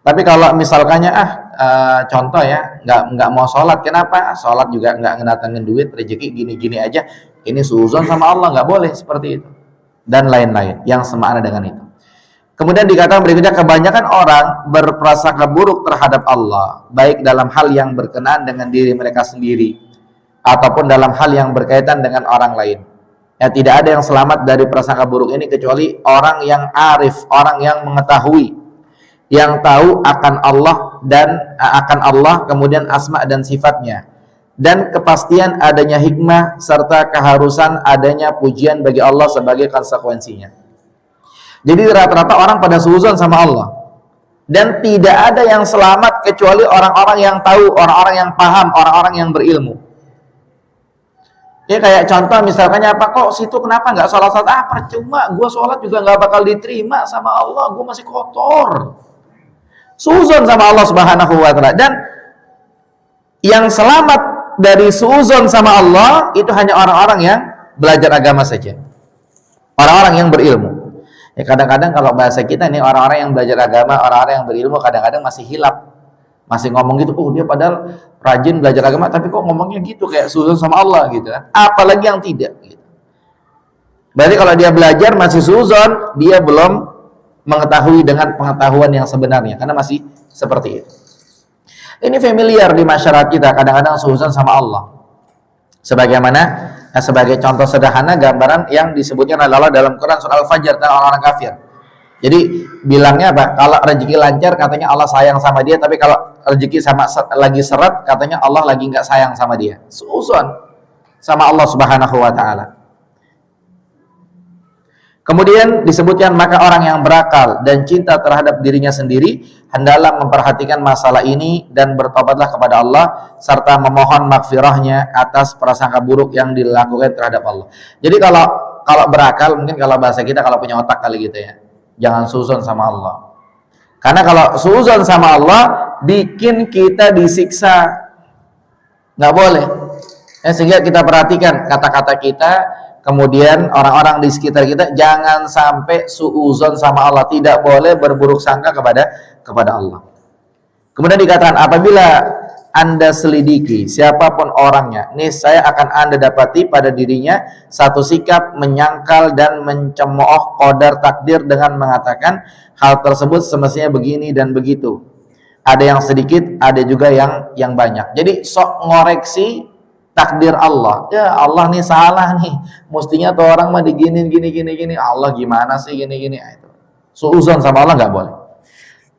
Tapi kalau misalkannya contoh ya, nggak mau sholat, kenapa? Sholat juga nggak ngedatangin duit, rezeki gini-gini aja. Ini suuzon sama Allah, nggak boleh seperti itu. Dan lain-lain yang semakna dengan itu. Kemudian dikatakan berikutnya, kebanyakan orang berprasangka buruk terhadap Allah, baik dalam hal yang berkenaan dengan diri mereka sendiri, ataupun dalam hal yang berkaitan dengan orang lain. Ya, tidak ada yang selamat dari prasangka buruk ini kecuali orang yang arif, orang yang mengetahui, yang tahu akan Allah dan akan Allah, kemudian asma dan sifatnya, dan kepastian adanya hikmah serta keharusan adanya pujian bagi Allah sebagai konsekuensinya. Jadi rata-rata orang pada suuzon sama Allah, dan tidak ada yang selamat kecuali orang-orang yang tahu, orang-orang yang paham, orang-orang yang berilmu. Ya kayak contoh misalkannya apa, kok situ kenapa nggak sholat? Percuma, gue sholat juga nggak bakal diterima sama Allah, gue masih kotor. Suuzon sama Allah Subhanahu wa Ta'ala. Dan yang selamat dari suuzon sama Allah itu hanya orang-orang yang belajar agama saja, orang-orang yang berilmu. Ya kadang-kadang kalau bahasa kita ini, orang-orang yang belajar agama, orang-orang yang berilmu kadang-kadang masih hilap, masih ngomong gitu, dia padahal rajin belajar agama, tapi kok ngomongnya gitu, kayak suuzon sama Allah gitu kan. Apalagi yang tidak gitu. Berarti kalau dia belajar masih suuzon, dia belum mengetahui dengan pengetahuan yang sebenarnya, karena masih seperti itu. Ini familiar di masyarakat kita, kadang-kadang suuzon sama Allah. Sebagaimana sebagai contoh sederhana gambaran yang disebutkan adalah dalam Quran surah Al-Fajr tentang orang-orang kafir. Jadi bilangnya apa? Kalau rezeki lancar katanya Allah sayang sama dia, tapi kalau rezeki lagi seret katanya Allah lagi nggak sayang sama dia. Suuzon sama Allah Subhanahu wa Ta'ala. Kemudian disebutkan, maka orang yang berakal dan cinta terhadap dirinya sendiri hendaklah memperhatikan masalah ini dan bertobatlah kepada Allah serta memohon maghfirahnya atas prasangka buruk yang dilakukan terhadap Allah. Jadi kalau berakal, mungkin kalau bahasa kita kalau punya otak kali gitu ya, jangan suuzon sama Allah. Karena kalau suuzon sama Allah bikin kita disiksa, nggak boleh. Sehingga kita perhatikan kata-kata kita. Kemudian orang-orang di sekitar kita jangan sampai suuzon sama Allah, tidak boleh berburuk sangka kepada Allah. Kemudian dikatakan, apabila Anda selidiki siapapun orangnya, niscaya akan Anda dapati pada dirinya satu sikap menyangkal dan mencemooh qadar takdir dengan mengatakan hal tersebut semestinya begini dan begitu. Ada yang sedikit, ada juga yang banyak. Jadi sok ngoreksi takdir Allah. Ya Allah nih salah nih, mestinya tuh orang mah diginin gini. Allah gimana sih gini. Itu suuzon sama Allah nggak boleh.